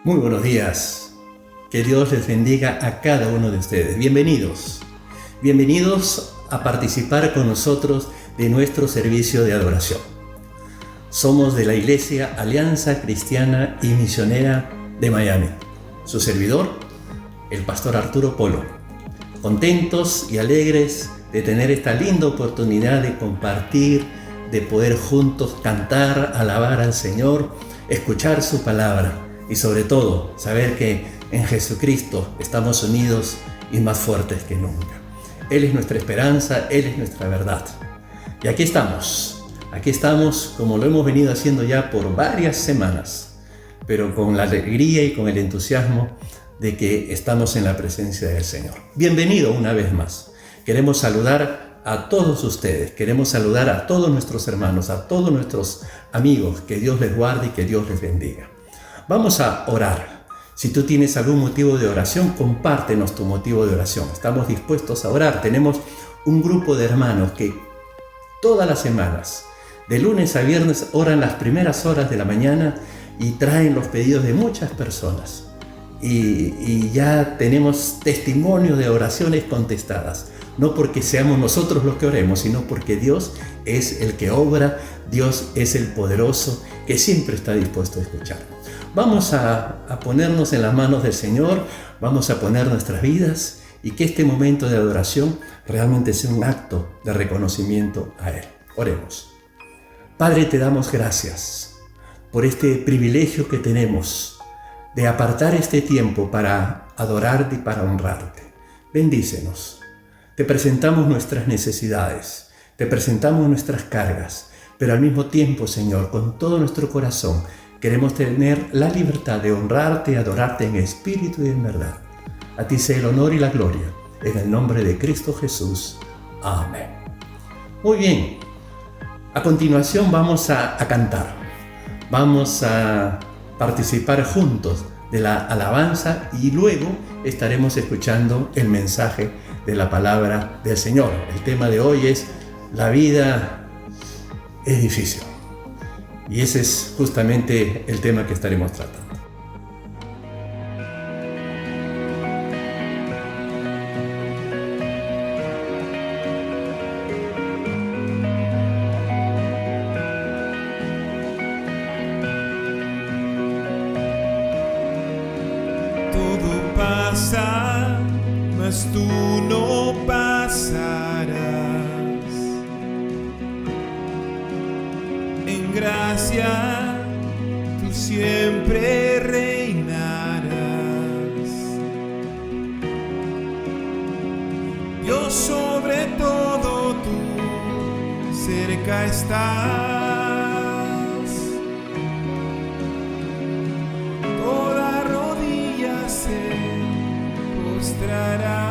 Muy buenos días. Que Dios les bendiga a cada uno de ustedes. Bienvenidos. Bienvenidos a participar con nosotros de nuestro servicio de adoración. Somos de la Iglesia Alianza Cristiana y Misionera de Miami. Su servidor, el pastor Arturo Polo. Contentos y alegres de tener esta linda oportunidad de compartir, de poder juntos cantar, alabar al Señor, escuchar su palabra y sobre todo saber que en Jesucristo estamos unidos y más fuertes que nunca. Él es nuestra esperanza, Él es nuestra verdad. Y aquí estamos como lo hemos venido haciendo ya por varias semanas, pero con la alegría y con el entusiasmo de que estamos en la presencia del Señor. Bienvenido una vez más. Queremos saludar a todos ustedes, queremos saludar a todos nuestros hermanos, a todos nuestros amigos. Que Dios les guarde y que Dios les bendiga. Vamos a orar. Si tú tienes algún motivo de oración, compártenos tu motivo de oración. Estamos dispuestos a orar. Tenemos un grupo de hermanos que todas las semanas, de lunes a viernes, oran las primeras horas de la mañana y traen los pedidos de muchas personas. Y ya tenemos testimonio de oraciones contestadas. No porque seamos nosotros los que oremos, sino porque Dios es el que obra, Dios es el poderoso que siempre está dispuesto a escucharnos. Vamos a ponernos en las manos del Señor, vamos a poner nuestras vidas y que este momento de adoración realmente sea un acto de reconocimiento a Él. Oremos. Padre, te damos gracias por este privilegio que tenemos de apartar este tiempo para adorarte y para honrarte. Bendícenos. Te presentamos nuestras necesidades, te presentamos nuestras cargas, pero al mismo tiempo, Señor, con todo nuestro corazón, queremos tener la libertad de honrarte y adorarte en espíritu y en verdad. A ti sea el honor y la gloria, en el nombre de Cristo Jesús. Amén. Muy bien, a continuación vamos a cantar, vamos a participar juntos de la alabanza y luego estaremos escuchando el mensaje de la palabra del Señor. El tema de hoy es: la vida es difícil. Y ese es justamente el tema que estaremos tratando. Todo pasa, mas tú no pasarás. En gracia tú siempre reinarás. Dios sobre todo, tú cerca estás. Toda rodilla se postrará.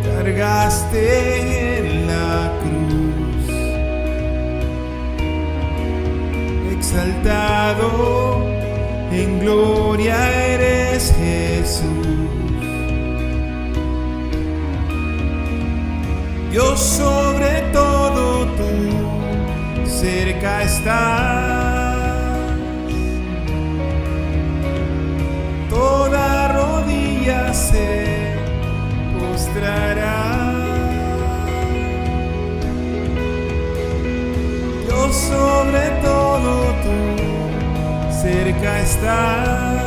Cargaste en la cruz, exaltado en gloria eres Jesús. Dios sobre todo, tú cerca estás. Toda rodilla se postrará. Dios sobre todo, tú cerca estás.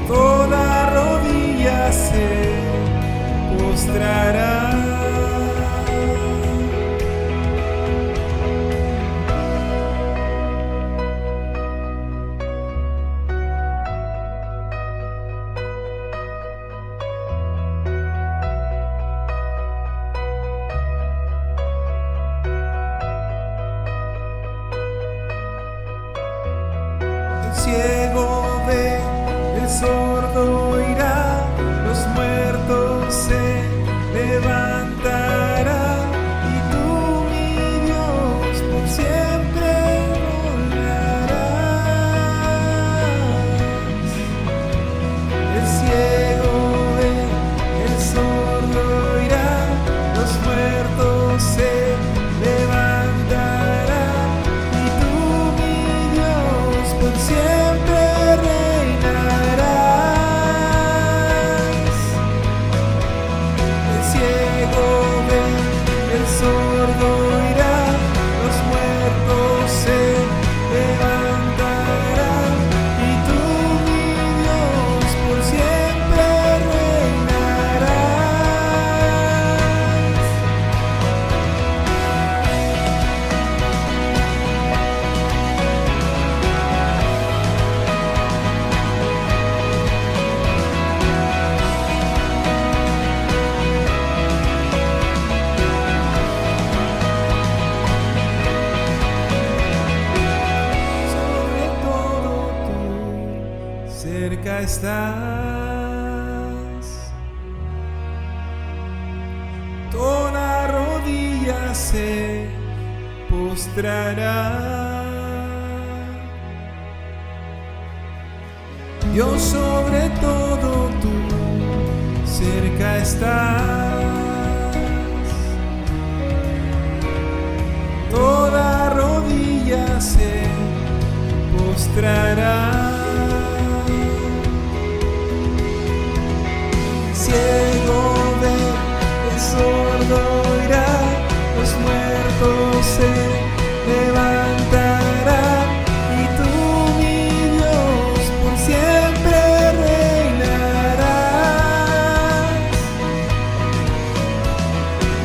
Toda rodilla se postrará. ciego ve, el sordo oirá, los muertos cerca estás. Toda rodilla se postrará. Dios sobre todo tú, cerca estás. Toda rodilla se postrará. El ciego ve, el sordo oirá, los muertos se levantarán, y tú, mi Dios, por siempre reinarás.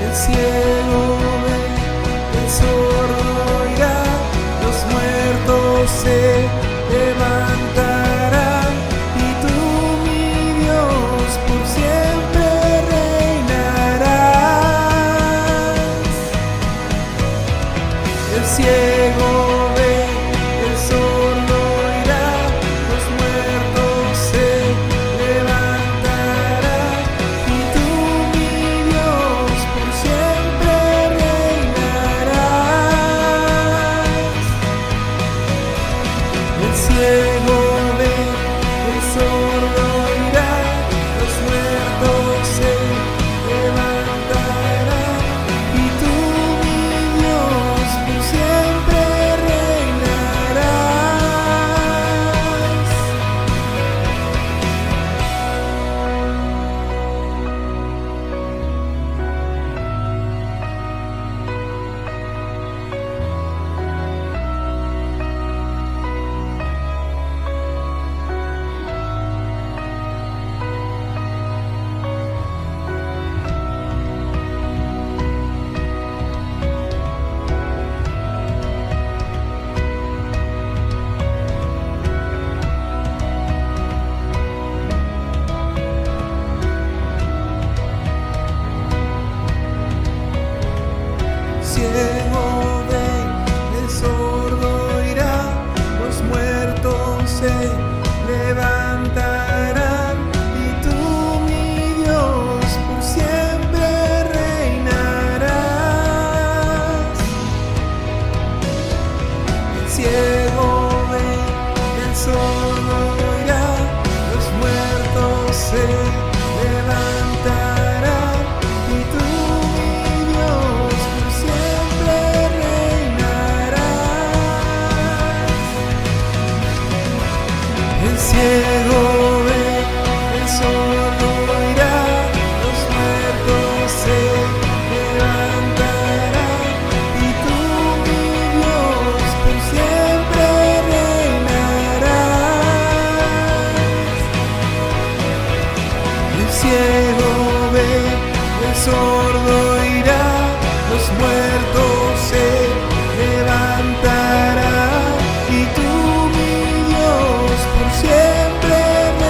El ciego ve, el sordo oirá, los muertos se levantarán, y tú, mi Dios, por siempre reinarás. El ciego ve, el sordo oirá, los muertos se levantarán, y tú, mi Dios, por siempre reinarás. El ciego ve, el sordo oirá, los muertos se levantarán, y tú, mi Dios, por siempre reinarás. Ciego ve, el sordo oirá, los muertos se levantarán, y tú, mi Dios, por siempre reinarás. El ciego ve, el sordo oirá, los muertos se levantarán, y tú, mi Dios, por siempre reinarás. El ciego ve, el sordo oirá, los muertos se levantarán, y tú, mi Dios, por siempre reinarás. El ciego ve, el sordo oirá, los muertos se levantarán, y tú, mi Dios, por siempre reinarás.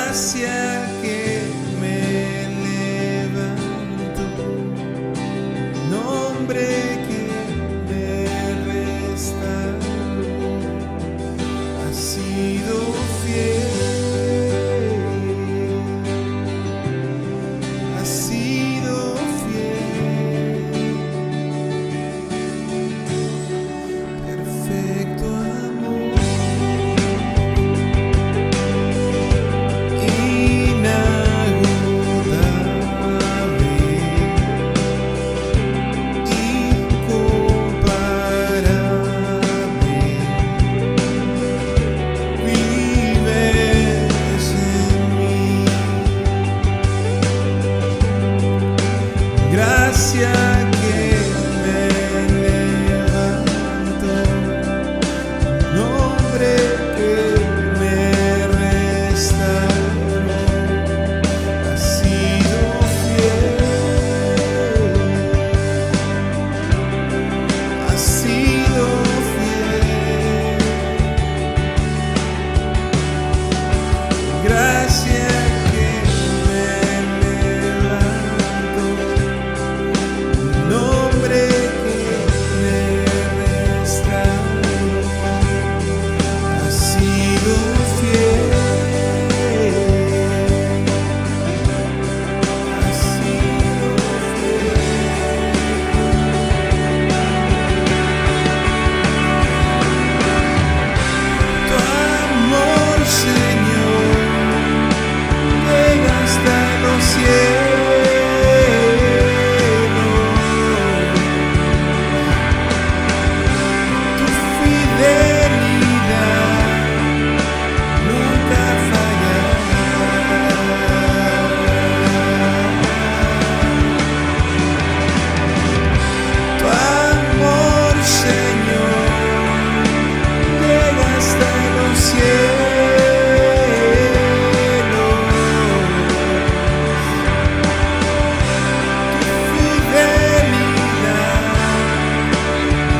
gracia que me levanto, nombre que me restauró, ha sido fiel, ha sido fiel, perfecto amor. Gracia que me levanto, nombre que me restauró, ha sido fiel, ha sido fiel. Gracia que me levanto, nombre que me restauró, ha sido fiel, ha sido fiel. Tu amor, Señor, llega hasta los cielos. Tu fidelidad nunca fallará. Tu amor, Señor, llega hasta los cielos. Tu fidelidad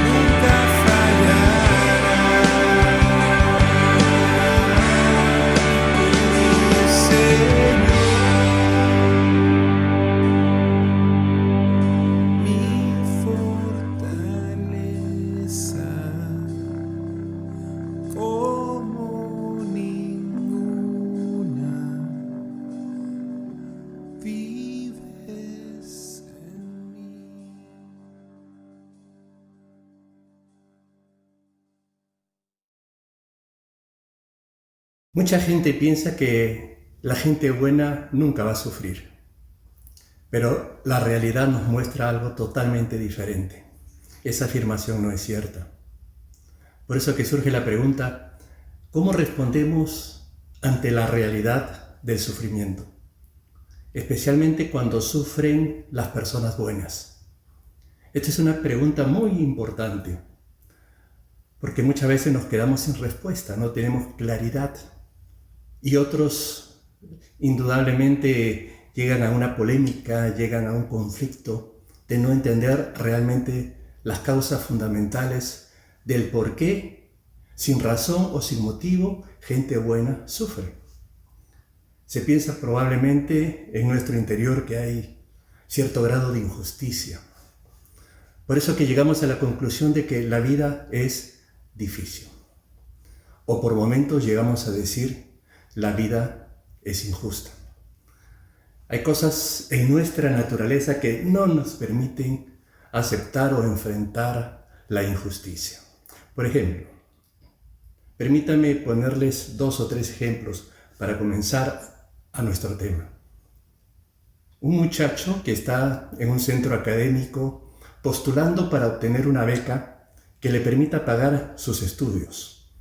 nunca fallará. Señor, mi fortaleza, como ninguna, vives en mí. Mucha gente piensa que la gente buena nunca va a sufrir, pero la realidad nos muestra algo totalmente diferente. Esa afirmación no es cierta. Por eso que surge la pregunta, ¿cómo respondemos ante la realidad del sufrimiento? Especialmente cuando sufren las personas buenas. Esta es una pregunta muy importante, porque muchas veces nos quedamos sin respuesta, no tenemos claridad. Y otros indudablemente llegan a una polémica, llegan a un conflicto de no entender realmente las causas fundamentales del por qué, sin razón o sin motivo, gente buena sufre. Se piensa probablemente en nuestro interior que hay cierto grado de injusticia. Por eso que llegamos a la conclusión de que la vida es difícil. O por momentos llegamos a decir, la vida es injusta. Hay cosas en nuestra naturaleza que no nos permiten aceptar o enfrentar la injusticia. Por ejemplo, permítanme ponerles 2 o 3 ejemplos para comenzar a nuestro tema. Un muchacho que está en un centro académico postulando para obtener una beca que le permita pagar sus estudios.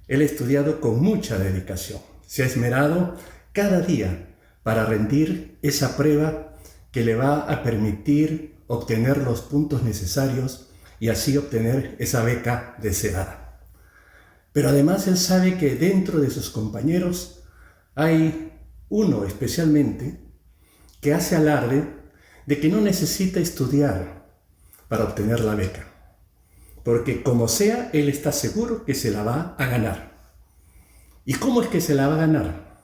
Él ha estudiado con mucha dedicación. Se ha esmerado cada día para rendir esa prueba que le va a permitir obtener los puntos necesarios y así obtener esa beca deseada. Pero además él sabe que dentro de sus compañeros hay uno especialmente que hace alarde de que no necesita estudiar para obtener la beca, porque como sea, él está seguro que se la va a ganar. ¿Y cómo es que se la va a ganar?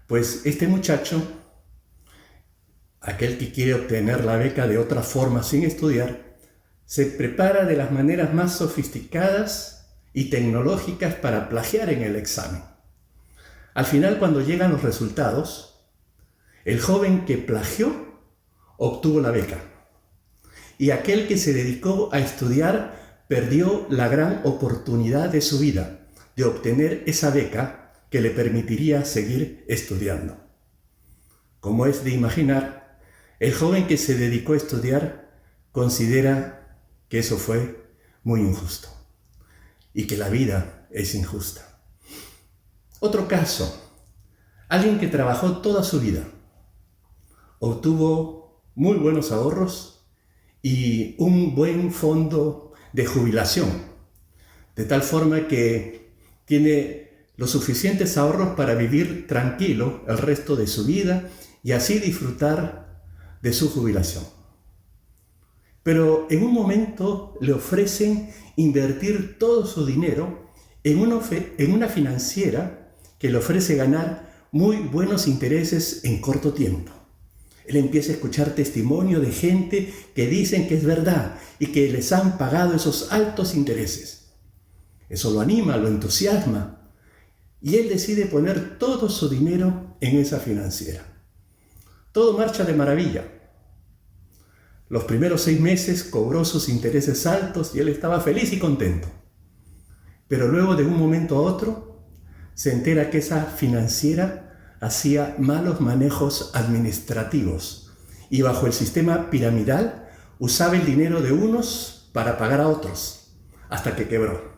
Pues este muchacho, aquel que quiere obtener la beca de otra forma sin estudiar, se prepara de las maneras más sofisticadas y tecnológicas para plagiar en el examen. Al final, cuando llegan los resultados, el joven que plagió obtuvo la beca y aquel que se dedicó a estudiar perdió la gran oportunidad de su vida de obtener esa beca que le permitiría seguir estudiando. Como es de imaginar, el joven que se dedicó a estudiar considera que eso fue muy injusto y que la vida es injusta. Otro caso, alguien que trabajó toda su vida, obtuvo muy buenos ahorros y un buen fondo de jubilación, de tal forma que tiene los suficientes ahorros para vivir tranquilo el resto de su vida y así disfrutar de su jubilación. Pero en un momento le ofrecen invertir todo su dinero en una financiera que le ofrece ganar muy buenos intereses en corto tiempo. Él empieza a escuchar testimonio de gente que dicen que es verdad y que les han pagado esos altos intereses. Eso lo anima, lo entusiasma. Y él decide poner todo su dinero en esa financiera. Todo marcha de maravilla. Los primeros 6 meses cobró sus intereses altos y él estaba feliz y contento. Pero luego, de un momento a otro, se entera que esa financiera hacía malos manejos administrativos y bajo el sistema piramidal usaba el dinero de unos para pagar a otros, hasta que quebró.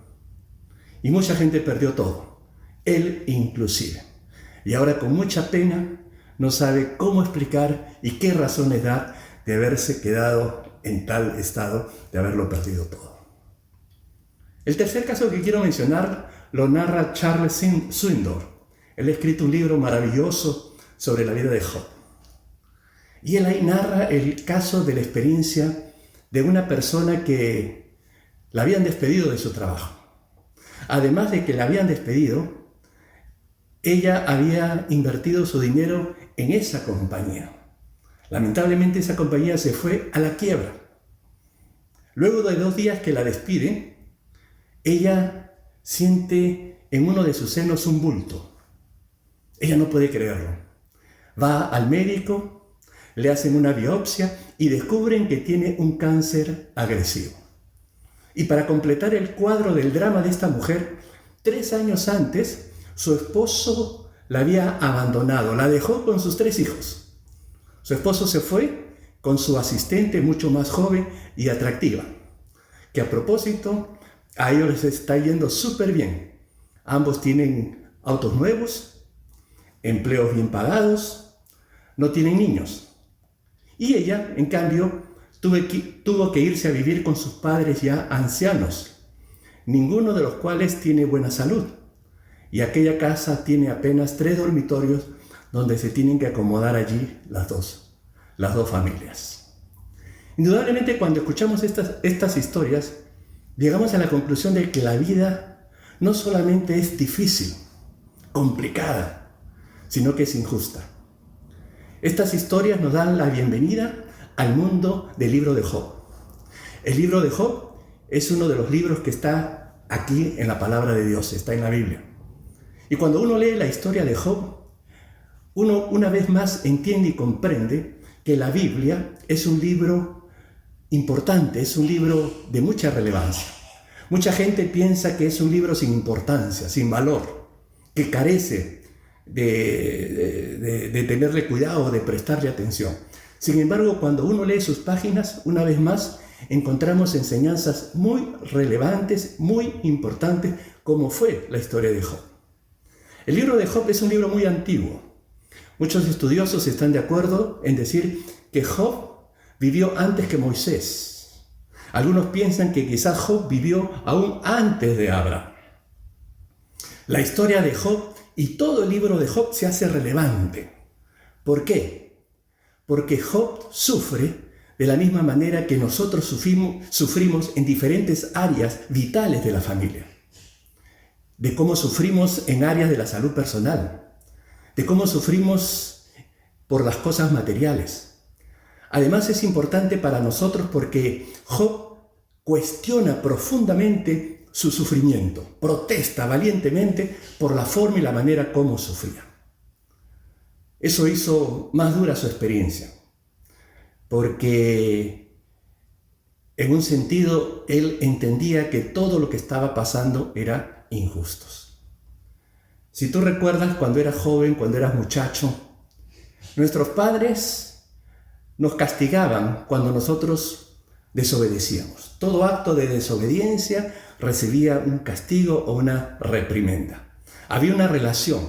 Y mucha gente perdió todo. Él inclusive. Y ahora, con mucha pena, no sabe cómo explicar y qué razones dar de haberse quedado en tal estado, de haberlo perdido todo. El tercer caso que quiero mencionar lo narra Charles Swindoll. Él ha escrito un libro maravilloso sobre la vida de Job. Y él ahí narra el caso de la experiencia de una persona que la habían despedido de su trabajo. Además de que la habían despedido, ella había invertido su dinero en esa compañía. Lamentablemente esa compañía se fue a la quiebra. Luego de 2 días que la despiden, ella siente en uno de sus senos un bulto. Ella no puede creerlo. Va al médico, le hacen una biopsia y descubren que tiene un cáncer agresivo. Y para completar el cuadro del drama de esta mujer, 3 años antes, su esposo la había abandonado, la dejó con sus 3 hijos. Su esposo se fue con su asistente mucho más joven y atractiva, que a propósito, a ellos les está yendo súper bien. Ambos tienen autos nuevos, empleos bien pagados, no tienen niños. Y ella, en cambio, tuvo que irse a vivir con sus padres ya ancianos, ninguno de los cuales tiene buena salud. Y aquella casa tiene apenas 3 dormitorios donde se tienen que acomodar allí las dos familias. Indudablemente, cuando escuchamos estas historias, llegamos a la conclusión de que la vida no solamente es difícil, complicada, sino que es injusta. Estas historias nos dan la bienvenida al mundo del libro de Job. El libro de Job es uno de los libros que está aquí en la palabra de Dios, está en la Biblia. Y cuando uno lee la historia de Job, uno una vez más entiende y comprende que la Biblia es un libro importante, es un libro de mucha relevancia. Mucha gente piensa que es un libro sin importancia, sin valor, que carece de tenerle cuidado, de prestarle atención. Sin embargo, cuando uno lee sus páginas, una vez más, encontramos enseñanzas muy relevantes, muy importantes, como fue la historia de Job. El libro de Job es un libro muy antiguo. Muchos estudiosos están de acuerdo en decir que Job vivió antes que Moisés. Algunos piensan que quizás Job vivió aún antes de Abraham. La historia de Job y todo el libro de Job se hace relevante. ¿Por qué? Porque Job sufre de la misma manera que nosotros sufrimos en diferentes áreas vitales de la familia. De cómo sufrimos en áreas de la salud personal, de cómo sufrimos por las cosas materiales. Además es importante para nosotros porque Job cuestiona profundamente su sufrimiento, protesta valientemente por la forma y la manera como sufría. Eso hizo más dura su experiencia, porque en un sentido él entendía que todo lo que estaba pasando era injusto. Si tú recuerdas cuando eras joven, cuando eras muchacho, nuestros padres nos castigaban cuando nosotros desobedecíamos. Todo acto de desobediencia recibía un castigo o una reprimenda. Había una relación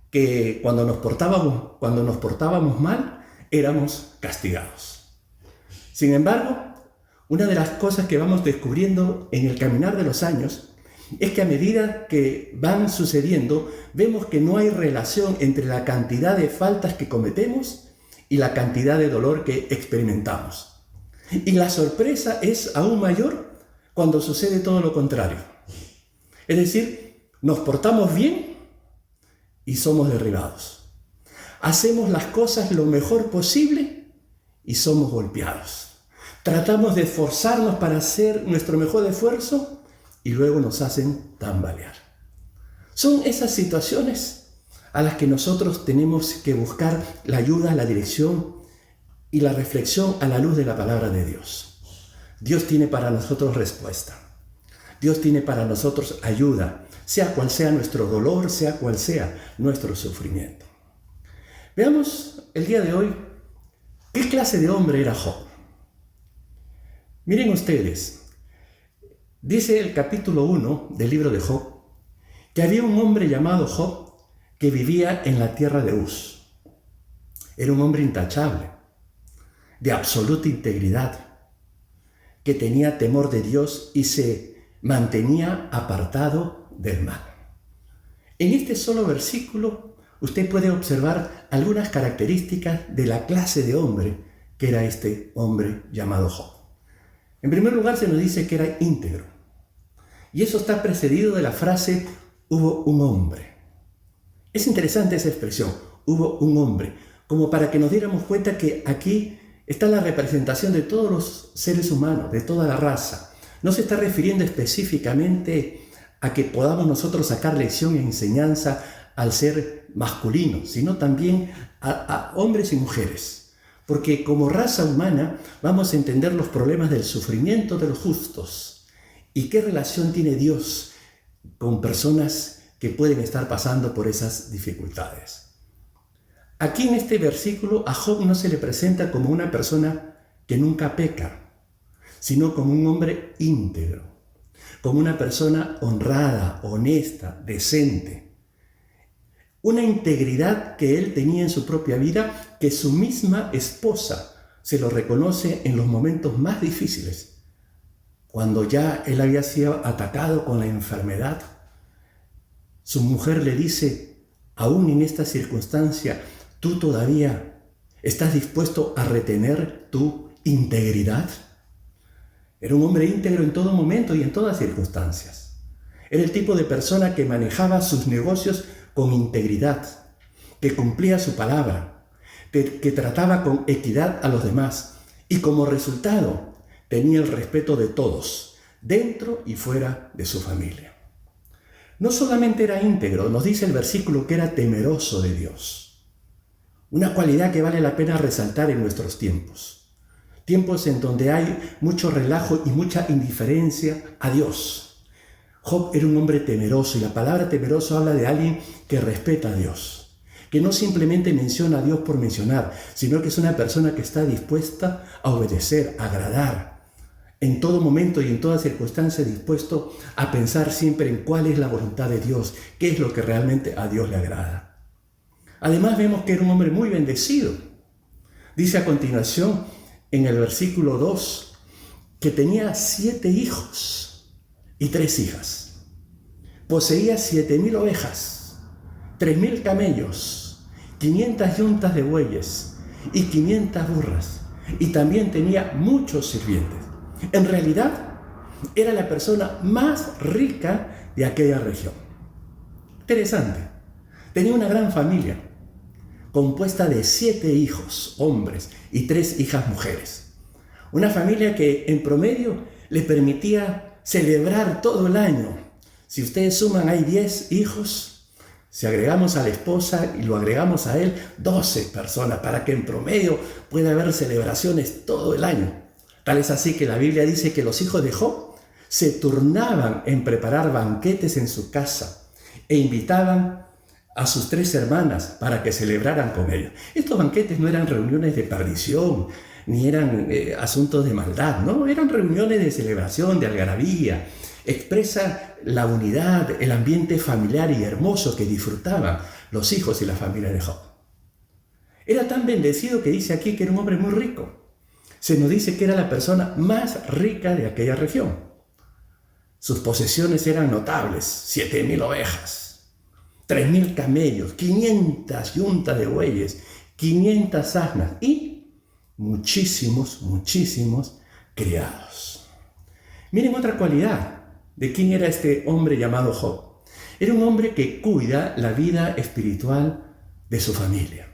que cuando nos portábamos mal, éramos castigados. Sin embargo, una de las cosas que vamos descubriendo en el caminar de los años es que a medida que van sucediendo, vemos que no hay relación entre la cantidad de faltas que cometemos y la cantidad de dolor que experimentamos. Y la sorpresa es aún mayor cuando sucede todo lo contrario. Es decir, nos portamos bien y somos derribados. Hacemos las cosas lo mejor posible y somos golpeados. Tratamos de esforzarnos para hacer nuestro mejor esfuerzo y luego nos hacen tambalear. Son esas situaciones a las que nosotros tenemos que buscar la ayuda, la dirección y la reflexión a la luz de la palabra de Dios. Dios tiene para nosotros respuesta. Dios tiene para nosotros ayuda, sea cual sea nuestro dolor, sea cual sea nuestro sufrimiento. Veamos el día de hoy qué clase de hombre era Job. Miren ustedes, dice el capítulo 1 del libro de Job que había un hombre llamado Job que vivía en la tierra de Uz. Era un hombre intachable, de absoluta integridad, que tenía temor de Dios y se mantenía apartado del mal. En este solo versículo usted puede observar algunas características de la clase de hombre que era este hombre llamado Job. En primer lugar se nos dice que era íntegro. Y eso está precedido de la frase, hubo un hombre. Es interesante esa expresión, hubo un hombre, como para que nos diéramos cuenta que aquí está la representación de todos los seres humanos, de toda la raza. No se está refiriendo específicamente a que podamos nosotros sacar lección e enseñanza al ser masculino, sino también a hombres y mujeres. Porque como raza humana vamos a entender los problemas del sufrimiento de los justos. ¿Y qué relación tiene Dios con personas que pueden estar pasando por esas dificultades? Aquí en este versículo a Job no se le presenta como una persona que nunca peca, sino como un hombre íntegro, como una persona honrada, honesta, decente. Una integridad que él tenía en su propia vida, que su misma esposa se lo reconoce en los momentos más difíciles. Cuando ya él había sido atacado con la enfermedad, su mujer le dice, aún en esta circunstancia, ¿tú todavía estás dispuesto a retener tu integridad? Era un hombre íntegro en todo momento y en todas circunstancias. Era el tipo de persona que manejaba sus negocios con integridad, que cumplía su palabra, que trataba con equidad a los demás y como resultado tenía el respeto de todos, dentro y fuera de su familia. No solamente era íntegro, nos dice el versículo que era temeroso de Dios. Una cualidad que vale la pena resaltar en nuestros tiempos. Tiempos en donde hay mucho relajo y mucha indiferencia a Dios. Job era un hombre temeroso y la palabra temeroso habla de alguien que respeta a Dios, que no simplemente menciona a Dios por mencionar, sino que es una persona que está dispuesta a obedecer, a agradar, en todo momento y en toda circunstancia dispuesto a pensar siempre en cuál es la voluntad de Dios, qué es lo que realmente a Dios le agrada. Además vemos que era un hombre muy bendecido. Dice a continuación en el versículo 2 que tenía 7 hijos y 3 hijas. Poseía 7,000 ovejas, 3,000 camellos, 500 yuntas de bueyes y 500 burras. Y también tenía muchos sirvientes. En realidad, era la persona más rica de aquella región. Interesante. Tenía una gran familia. compuesta de 7 hijos, hombres, y 3 hijas mujeres. Una familia que en promedio le permitía celebrar todo el año. Si ustedes suman, hay 10 hijos. Si agregamos a la esposa y lo agregamos a él, 12 personas, para que en promedio pueda haber celebraciones todo el año. Tal es así que la Biblia dice que los hijos de Job se turnaban en preparar banquetes en su casa e invitaban a sus 3 hermanas para que celebraran con ellos. Estos banquetes no eran reuniones de perdición, ni eran asuntos de maldad, no, eran reuniones de celebración, de algarabía. Expresa la unidad, el ambiente familiar y hermoso que disfrutaban los hijos y la familia de Job. Era tan bendecido que dice aquí que era un hombre muy rico. Se nos dice que era la persona más rica de aquella región. Sus posesiones eran notables: 7,000 ovejas, 3,000 camellos, 500 yuntas de bueyes, 500 asnas y muchísimos criados. Miren otra cualidad de quién era este hombre llamado Job. Era un hombre que cuida la vida espiritual de su familia.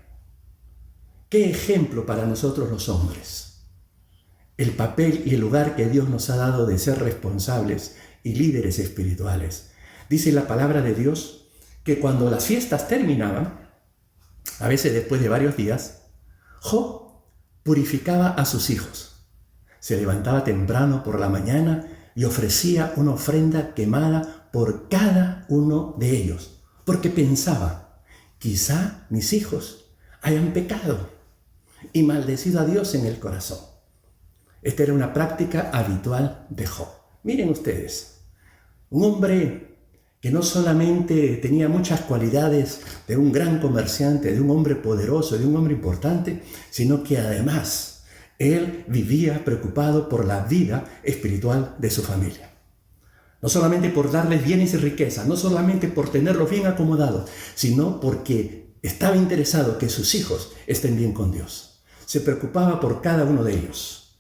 ¿Qué ejemplo para nosotros los hombres? El papel y el lugar que Dios nos ha dado de ser responsables y líderes espirituales. Dice la palabra de Dios que cuando las fiestas terminaban, a veces después de varios días, Job purificaba a sus hijos. Se levantaba temprano por la mañana y ofrecía una ofrenda quemada por cada uno de ellos, porque pensaba: quizá mis hijos hayan pecado y maldecido a Dios en el corazón. Esta era una práctica habitual de Job. Miren ustedes, un hombre que no solamente tenía muchas cualidades de un gran comerciante, de un hombre poderoso, de un hombre importante, sino que además él vivía preocupado por la vida espiritual de su familia. No solamente por darles bienes y riquezas, no solamente por tenerlos bien acomodados, sino porque estaba interesado que sus hijos estén bien con Dios. Se preocupaba por cada uno de ellos.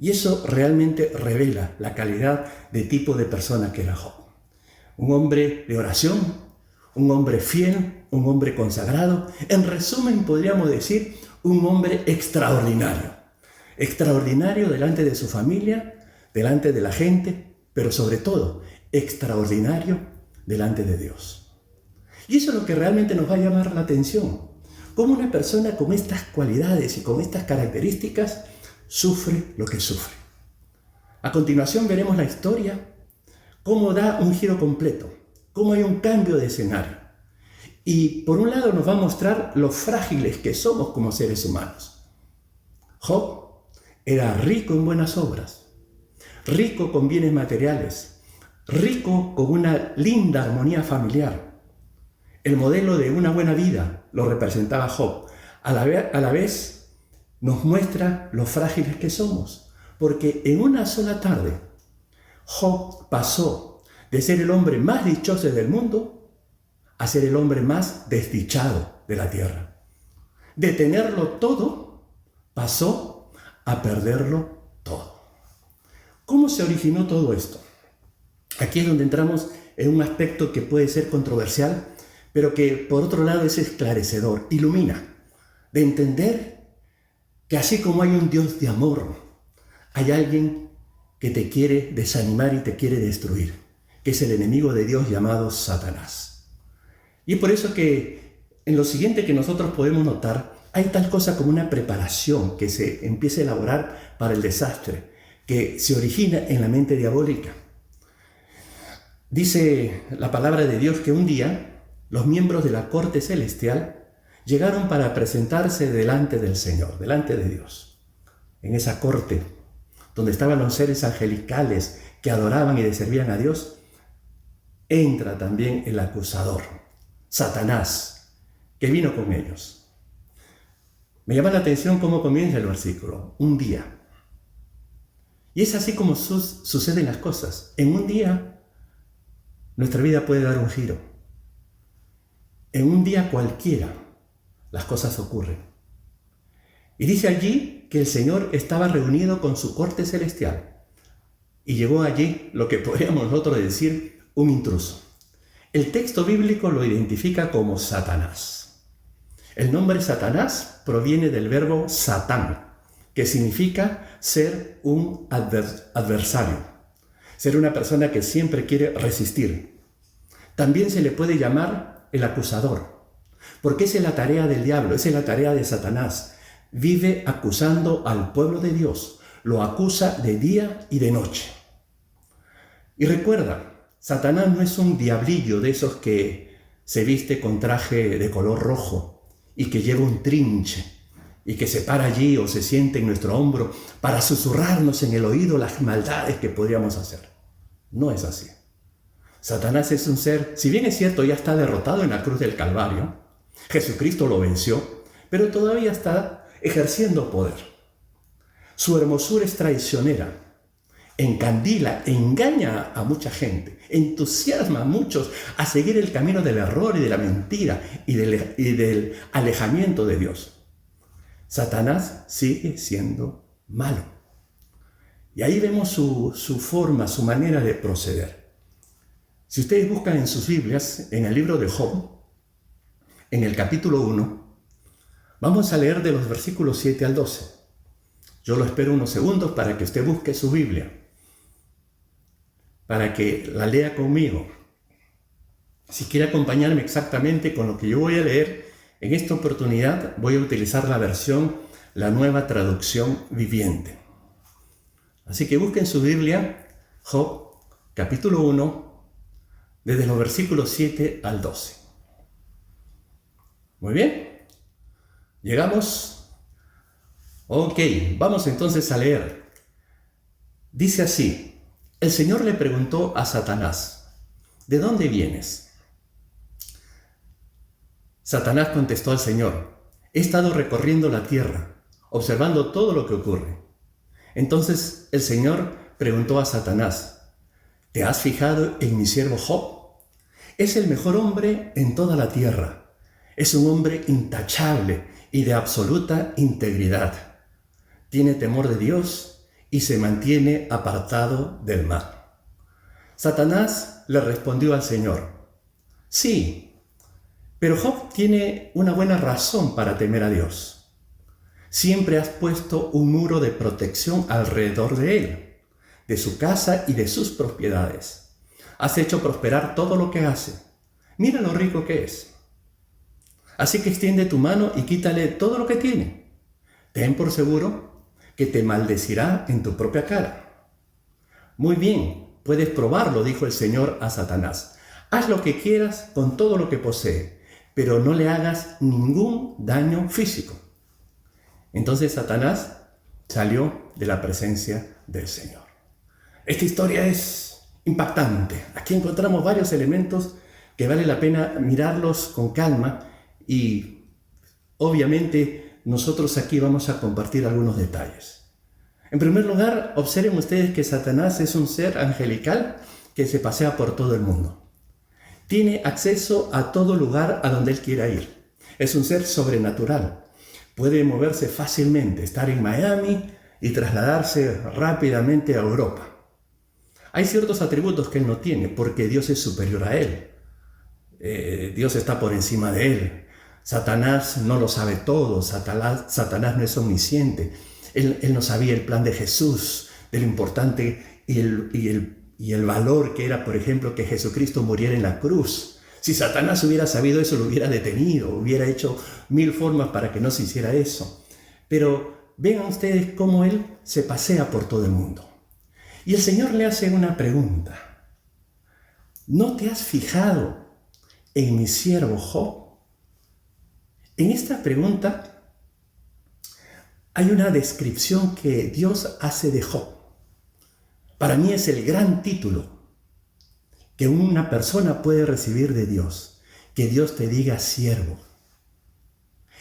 Y eso realmente revela la calidad de tipo de persona que era Job. Un hombre de oración, un hombre fiel, un hombre consagrado. En resumen, podríamos decir, un hombre extraordinario. Extraordinario delante de su familia, delante de la gente, pero sobre todo, extraordinario delante de Dios. Y eso es lo que realmente nos va a llamar la atención. Cómo una persona con estas cualidades y con estas características sufre lo que sufre. A continuación veremos la historia, cómo da un giro completo, cómo hay un cambio de escenario. Y por un lado nos va a mostrar lo frágiles que somos como seres humanos. Job era rico en buenas obras, rico con bienes materiales, rico con una linda armonía familiar. El modelo de una buena vida lo representaba Job. A la vez nos muestra lo frágiles que somos, porque en una sola tarde Job pasó de ser el hombre más dichoso del mundo a ser el hombre más desdichado de la tierra. De tenerlo todo, pasó a perderlo todo. ¿Cómo se originó todo esto? Aquí es donde entramos en un aspecto que puede ser controversial, pero que por otro lado es esclarecedor, ilumina, de entender que así como hay un Dios de amor, hay alguien que te quiere desanimar y te quiere destruir, que es el enemigo de Dios llamado Satanás. Y es por eso que en lo siguiente que nosotros podemos notar, hay tal cosa como una preparación que se empieza a elaborar para el desastre, que se origina en la mente diabólica. Dice la palabra de Dios que un día los miembros de la corte celestial llegaron para presentarse delante del Señor, delante de Dios. En esa corte, donde estaban los seres angelicales que adoraban y le servían a Dios, entra también el acusador, Satanás, que vino con ellos. Me llama la atención cómo comienza el versículo, un día. Y es así como suceden las cosas. En un día, nuestra vida puede dar un giro. En un día cualquiera, las cosas ocurren. Y dice allí que el Señor estaba reunido con su corte celestial. Y llegó allí lo que podríamos nosotros decir un intruso. El texto bíblico lo identifica como Satanás. El nombre Satanás proviene del verbo satán, que significa ser un adversario, ser una persona que siempre quiere resistir. También se le puede llamar el acusador, porque esa es la tarea del diablo, esa es la tarea de Satanás. Vive acusando al pueblo de Dios, lo acusa de día y de noche. Y recuerda, Satanás no es un diablillo de esos que se viste con traje de color rojo y que lleva un trinche y que se para allí o se siente en nuestro hombro para susurrarnos en el oído las maldades que podríamos hacer. No es así. Satanás es un ser, si bien es cierto, ya está derrotado en la cruz del Calvario, Jesucristo lo venció, pero todavía está ejerciendo poder. Su hermosura es traicionera, encandila, engaña a mucha gente, entusiasma a muchos a seguir el camino del error y de la mentira y del alejamiento de Dios. Satanás sigue siendo malo. Y ahí vemos su forma, su manera de proceder. Si ustedes buscan en sus Biblias, en el libro de Job, en el capítulo 1, vamos a leer de los versículos 7 al 12. Yo lo espero unos segundos para que usted busque su Biblia, para que la lea conmigo. Si quiere acompañarme exactamente con lo que yo voy a leer, en esta oportunidad voy a utilizar la versión, la Nueva Traducción Viviente. Así que busquen su Biblia, Job, capítulo 1, desde los versículos 7 al 12. Muy bien, llegamos. Ok, vamos entonces a leer. Dice así: el Señor le preguntó a Satanás, ¿de dónde vienes? Satanás contestó al Señor, he estado recorriendo la tierra, observando todo lo que ocurre. Entonces el Señor preguntó a Satanás, ¿te has fijado en mi siervo Job? Es el mejor hombre en toda la tierra. Es un hombre intachable y de absoluta integridad. Tiene temor de Dios y se mantiene apartado del mal. Satanás le respondió al Señor, sí, pero Job tiene una buena razón para temer a Dios. Siempre has puesto un muro de protección alrededor de él, de su casa y de sus propiedades. Has hecho prosperar todo lo que hace. Mira lo rico que es. Así que extiende tu mano y quítale todo lo que tiene. Ten por seguro que te maldecirá en tu propia cara. Muy bien, puedes probarlo, dijo el Señor a Satanás. Haz lo que quieras con todo lo que posee, pero no le hagas ningún daño físico. Entonces Satanás salió de la presencia del Señor. Esta historia es impactante. Aquí encontramos varios elementos que vale la pena mirarlos con calma y obviamente nosotros aquí vamos a compartir algunos detalles. En primer lugar, observen ustedes que Satanás es un ser angelical que se pasea por todo el mundo. Tiene acceso a todo lugar a donde él quiera ir. Es un ser sobrenatural. Puede moverse fácilmente, estar en Miami y trasladarse rápidamente a Europa. Hay ciertos atributos que él no tiene porque Dios es superior a él. Dios está por encima de él. Satanás no lo sabe todo. Satanás no es omnisciente. Él no sabía el plan de Jesús, de lo importante y el valor que era, por ejemplo, que Jesucristo muriera en la cruz. Si Satanás hubiera sabido eso, lo hubiera detenido, hubiera hecho 1000 formas para que no se hiciera eso. Pero vean ustedes cómo él se pasea por todo el mundo. Y el Señor le hace una pregunta. ¿No te has fijado en mi siervo Job? En esta pregunta hay una descripción que Dios hace de Job. Para mí es el gran título que una persona puede recibir de Dios, que Dios te diga siervo.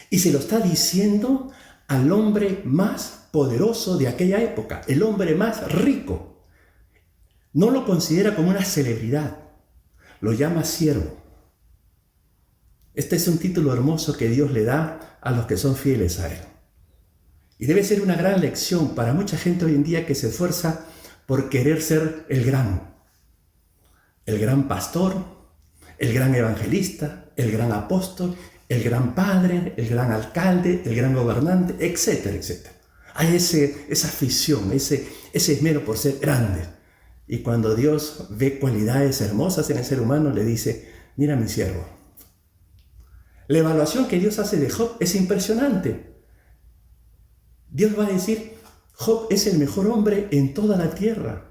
Y se lo está diciendo al hombre más poderoso de aquella época, el hombre más rico. No lo considera como una celebridad, lo llama siervo. Este es un título hermoso que Dios le da a los que son fieles a Él. Y debe ser una gran lección para mucha gente hoy en día que se esfuerza por querer ser el gran pastor, el gran evangelista, el gran apóstol, el gran padre, el gran alcalde, el gran gobernante, etcétera, etcétera. Hay esa afición, ese esmero por ser grande. Y cuando Dios ve cualidades hermosas en el ser humano, le dice, mira mi siervo. La evaluación que Dios hace de Job es impresionante. Dios va a decir, Job es el mejor hombre en toda la tierra.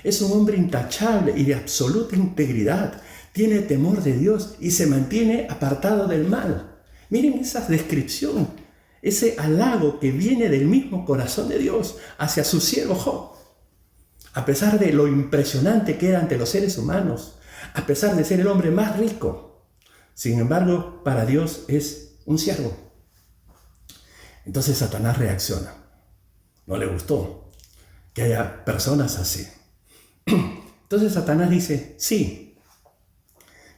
Es un hombre intachable y de absoluta integridad. Tiene temor de Dios y se mantiene apartado del mal. Miren esa descripción, ese halago que viene del mismo corazón de Dios hacia su siervo Job. A pesar de lo impresionante que era ante los seres humanos, a pesar de ser el hombre más rico, sin embargo, para Dios es un siervo. Entonces Satanás reacciona. No le gustó que haya personas así. Entonces Satanás dice, sí,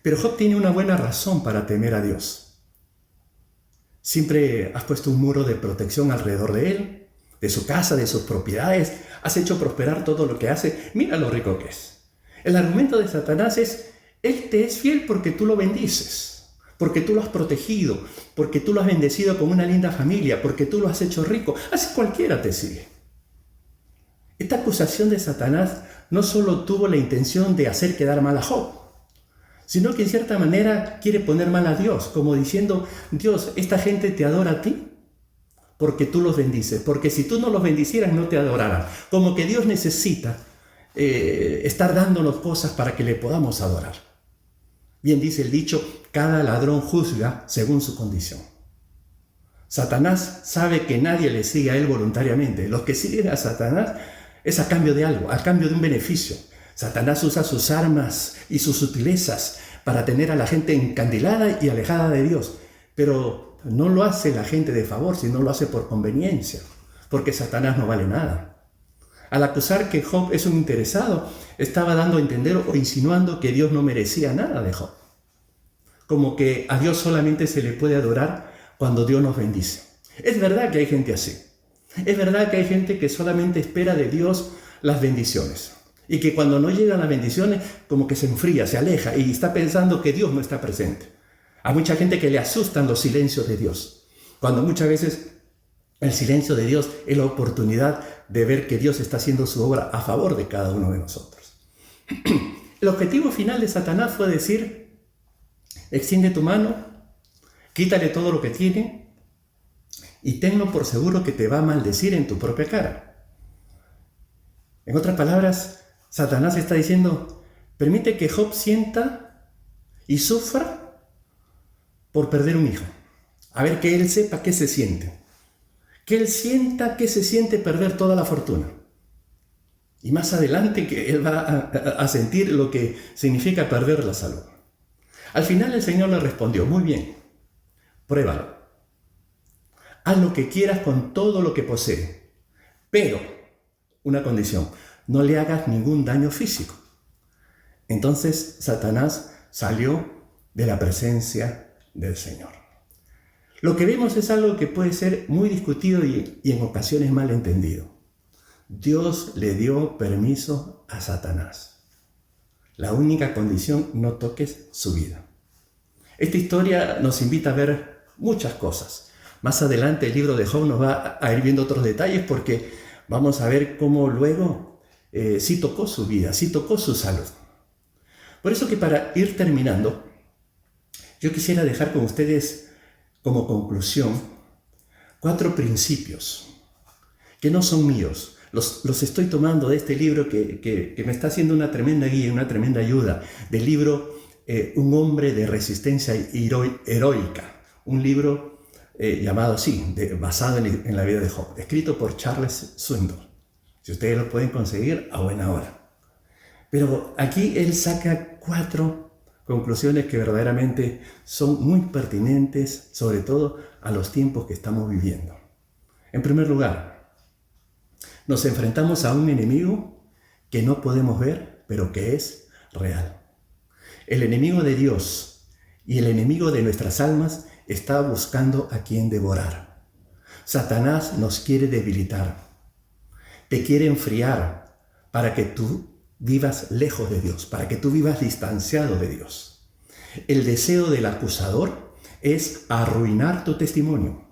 pero Job tiene una buena razón para temer a Dios. Siempre has puesto un muro de protección alrededor de él, de su casa, de sus propiedades. Has hecho prosperar todo lo que hace. Mira lo rico que es. El argumento de Satanás es, él te es fiel porque tú lo bendices, porque tú lo has protegido, porque tú lo has bendecido con una linda familia, porque tú lo has hecho rico. Así cualquiera te sigue. Esta acusación de Satanás no solo tuvo la intención de hacer quedar mal a Job, sino que en cierta manera quiere poner mal a Dios, como diciendo, Dios, esta gente te adora a ti porque tú los bendices, porque si tú no los bendicieras no te adoraran. Como que Dios necesita estar dándonos cosas para que le podamos adorar. Bien dice el dicho, cada ladrón juzga según su condición. Satanás sabe que nadie le sigue a él voluntariamente. Los que siguen a Satanás es a cambio de algo, a cambio de un beneficio. Satanás usa sus armas y sus sutilezas para tener a la gente encandilada y alejada de Dios. Pero no lo hace la gente de favor, sino lo hace por conveniencia, porque Satanás no vale nada. Al acusar que Job es un interesado, estaba dando a entender o insinuando que Dios no merecía nada de Job. Como que a Dios solamente se le puede adorar cuando Dios nos bendice. Es verdad que hay gente así. Es verdad que hay gente que solamente espera de Dios las bendiciones. Y que cuando no llegan las bendiciones, como que se enfría, se aleja y está pensando que Dios no está presente. Hay mucha gente que le asustan los silencios de Dios. Cuando muchas veces el silencio de Dios es la oportunidad de ver que Dios está haciendo su obra a favor de cada uno de nosotros. El objetivo final de Satanás fue decir, extiende tu mano, quítale todo lo que tiene y tenlo por seguro que te va a maldecir en tu propia cara. En otras palabras, Satanás está diciendo, permite que Job sienta y sufra por perder un hijo. A ver, que él sepa qué se siente. Que él sienta qué se siente perder toda la fortuna. Y más adelante que él va a sentir lo que significa perder la salud. Al final el Señor le respondió, muy bien, pruébalo. Haz lo que quieras con todo lo que posee. Pero, una condición, no le hagas ningún daño físico. Entonces Satanás salió de la presencia del Señor. Lo que vemos es algo que puede ser muy discutido y en ocasiones mal entendido. Dios le dio permiso a Satanás. La única condición, no toques su vida. Esta historia nos invita a ver muchas cosas. Más adelante el libro de Job nos va a ir viendo otros detalles porque vamos a ver cómo luego sí tocó su vida, sí tocó su salud. Por eso que para ir terminando, yo quisiera dejar con ustedes como conclusión 4 principios que no son míos. Los estoy tomando de este libro que me está haciendo una tremenda guía, una tremenda ayuda, del libro Un hombre de resistencia heroica, un libro llamado así, basado en la vida de Job, escrito por Charles Swindoll. Si ustedes lo pueden conseguir, a buena hora. Pero aquí él saca 4 conclusiones que verdaderamente son muy pertinentes, sobre todo a los tiempos que estamos viviendo. En primer lugar, nos enfrentamos a un enemigo que no podemos ver, pero que es real. El enemigo de Dios y el enemigo de nuestras almas está buscando a quien devorar. Satanás nos quiere debilitar, te quiere enfriar para que tú vivas lejos de Dios, para que tú vivas distanciado de Dios. El deseo del acusador es arruinar tu testimonio,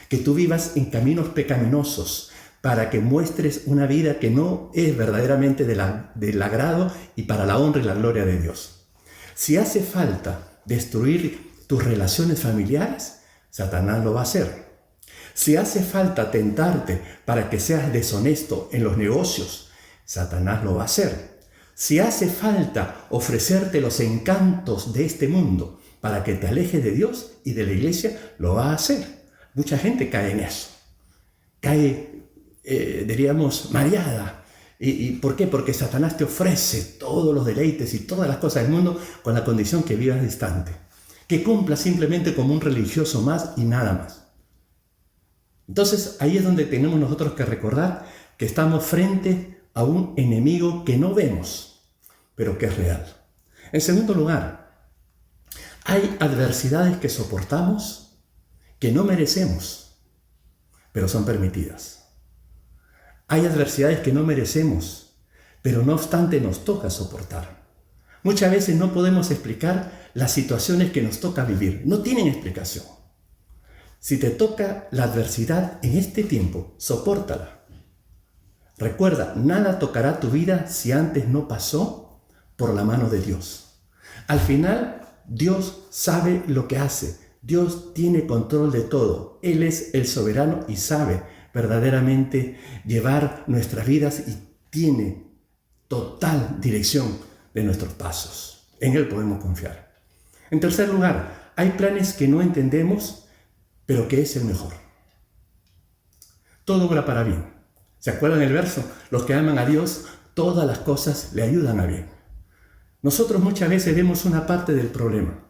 que tú vivas en caminos pecaminosos para que muestres una vida que no es verdaderamente del agrado y para la honra y la gloria de Dios. Si hace falta destruir tus relaciones familiares, Satanás lo va a hacer. Si hace falta tentarte para que seas deshonesto en los negocios, Satanás lo va a hacer. Si hace falta ofrecerte los encantos de este mundo para que te alejes de Dios y de la iglesia, lo va a hacer. Mucha gente cae en eso. Cae, diríamos, mareada. ¿Y por qué? Porque Satanás te ofrece todos los deleites y todas las cosas del mundo con la condición que vivas distante. Que cumpla simplemente como un religioso más y nada más. Entonces ahí es donde tenemos nosotros que recordar que estamos frente a un enemigo que no vemos, pero que es real. En segundo lugar, hay adversidades que soportamos que no merecemos, pero son permitidas. Hay adversidades que no merecemos, pero no obstante nos toca soportar. Muchas veces no podemos explicar las situaciones que nos toca vivir. No tienen explicación. Si te toca la adversidad en este tiempo, sopórtala. Recuerda, nada tocará tu vida si antes no pasó por la mano de Dios. Al final, Dios sabe lo que hace. Dios tiene control de todo. Él es el soberano y sabe verdaderamente llevar nuestras vidas y tiene total dirección de nuestros pasos. En Él podemos confiar. En tercer lugar, hay planes que no entendemos, pero que es el mejor. Todo obra para bien. ¿Se acuerdan el verso? Los que aman a Dios, todas las cosas le ayudan a bien. Nosotros muchas veces vemos una parte del problema.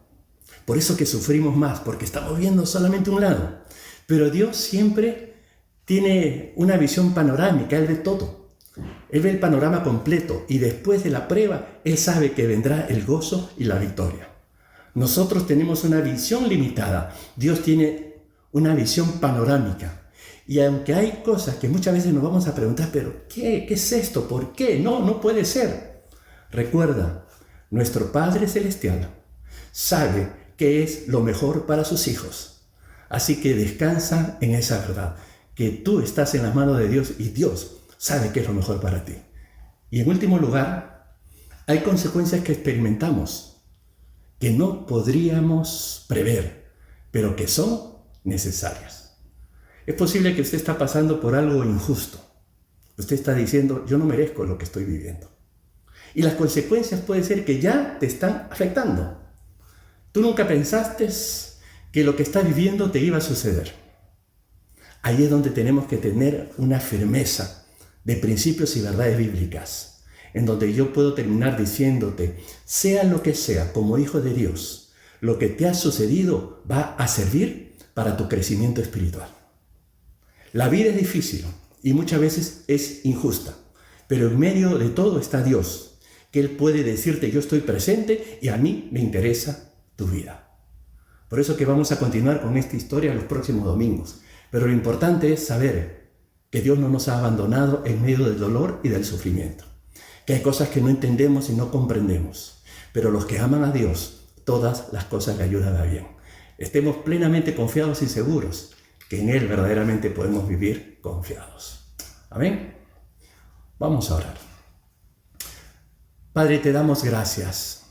Por eso que sufrimos más, porque estamos viendo solamente un lado. Pero Dios siempre tiene una visión panorámica, Él ve todo. Él ve el panorama completo y después de la prueba, Él sabe que vendrá el gozo y la victoria. Nosotros tenemos una visión limitada. Dios tiene una visión panorámica. Y aunque hay cosas que muchas veces nos vamos a preguntar, pero ¿qué es esto? ¿Por qué? No puede ser. Recuerda, nuestro Padre Celestial sabe qué es lo mejor para sus hijos. Así que descansa en esa verdad, que tú estás en las manos de Dios y Dios sabe qué es lo mejor para ti. Y en último lugar, hay consecuencias que experimentamos, que no podríamos prever, pero que son necesarias. Es posible que usted está pasando por algo injusto. Usted está diciendo, yo no merezco lo que estoy viviendo. Y las consecuencias puede ser que ya te están afectando. Tú nunca pensaste que lo que estás viviendo te iba a suceder. Ahí es donde tenemos que tener una firmeza de principios y verdades bíblicas, en donde yo puedo terminar diciéndote, sea lo que sea, como hijo de Dios, lo que te ha sucedido va a servir para tu crecimiento espiritual. La vida es difícil y muchas veces es injusta, pero en medio de todo está Dios, que Él puede decirte, yo estoy presente y a mí me interesa tu vida. Por eso que vamos a continuar con esta historia los próximos domingos, pero lo importante es saber que Dios no nos ha abandonado en medio del dolor y del sufrimiento, que hay cosas que no entendemos y no comprendemos, pero los que aman a Dios, todas las cosas le ayudan a bien. Estemos plenamente confiados y seguros que en Él verdaderamente podemos vivir confiados. Amén. Vamos a orar. Padre, te damos gracias,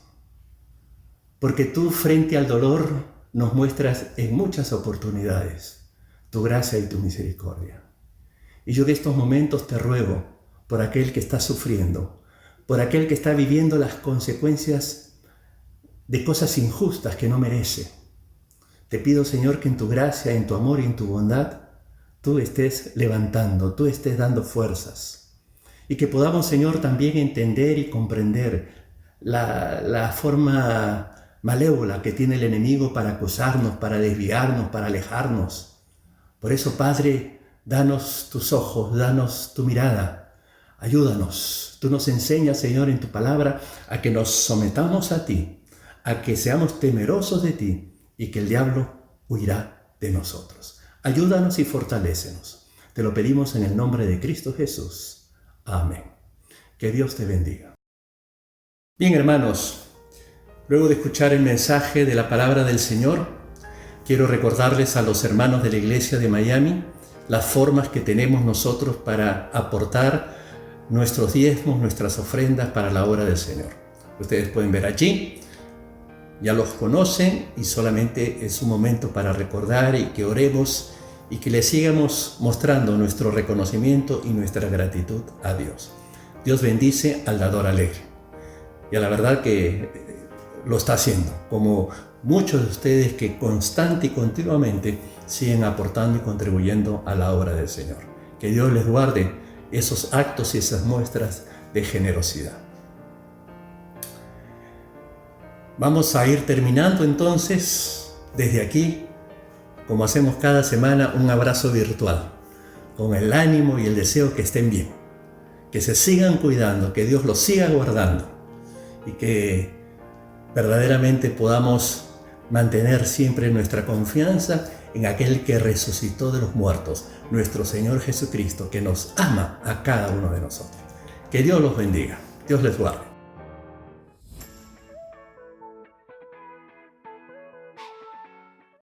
porque tú frente al dolor nos muestras en muchas oportunidades tu gracia y tu misericordia. Y yo en estos momentos te ruego por aquel que está sufriendo, por aquel que está viviendo las consecuencias de cosas injustas que no merece. Te pido, Señor, que en tu gracia, en tu amor y en tu bondad, tú estés levantando, tú estés dando fuerzas. Y que podamos, Señor, también entender y comprender la forma malévola que tiene el enemigo para acusarnos, para desviarnos, para alejarnos. Por eso, Padre, danos tus ojos, danos tu mirada. Ayúdanos. Tú nos enseñas, Señor, en tu palabra, a que nos sometamos a ti, a que seamos temerosos de ti, y que el diablo huirá de nosotros. Ayúdanos y fortalécenos. Te lo pedimos en el nombre de Cristo Jesús. Amén. Que Dios te bendiga. Bien, hermanos, luego de escuchar el mensaje de la palabra del Señor, quiero recordarles a los hermanos de la Iglesia de Miami las formas que tenemos nosotros para aportar nuestros diezmos, nuestras ofrendas para la obra del Señor. Ustedes pueden ver allí, ya los conocen y solamente es un momento para recordar y que oremos y que le sigamos mostrando nuestro reconocimiento y nuestra gratitud a Dios. Dios bendice al dador alegre. Y a la verdad que lo está haciendo, como muchos de ustedes que constante y continuamente siguen aportando y contribuyendo a la obra del Señor. Que Dios les guarde esos actos y esas muestras de generosidad. Vamos a ir terminando entonces desde aquí, como hacemos cada semana, un abrazo virtual, con el ánimo y el deseo que estén bien, que se sigan cuidando, que Dios los siga guardando y que verdaderamente podamos mantener siempre nuestra confianza en aquel que resucitó de los muertos, nuestro Señor Jesucristo, que nos ama a cada uno de nosotros. Que Dios los bendiga, Dios les guarde.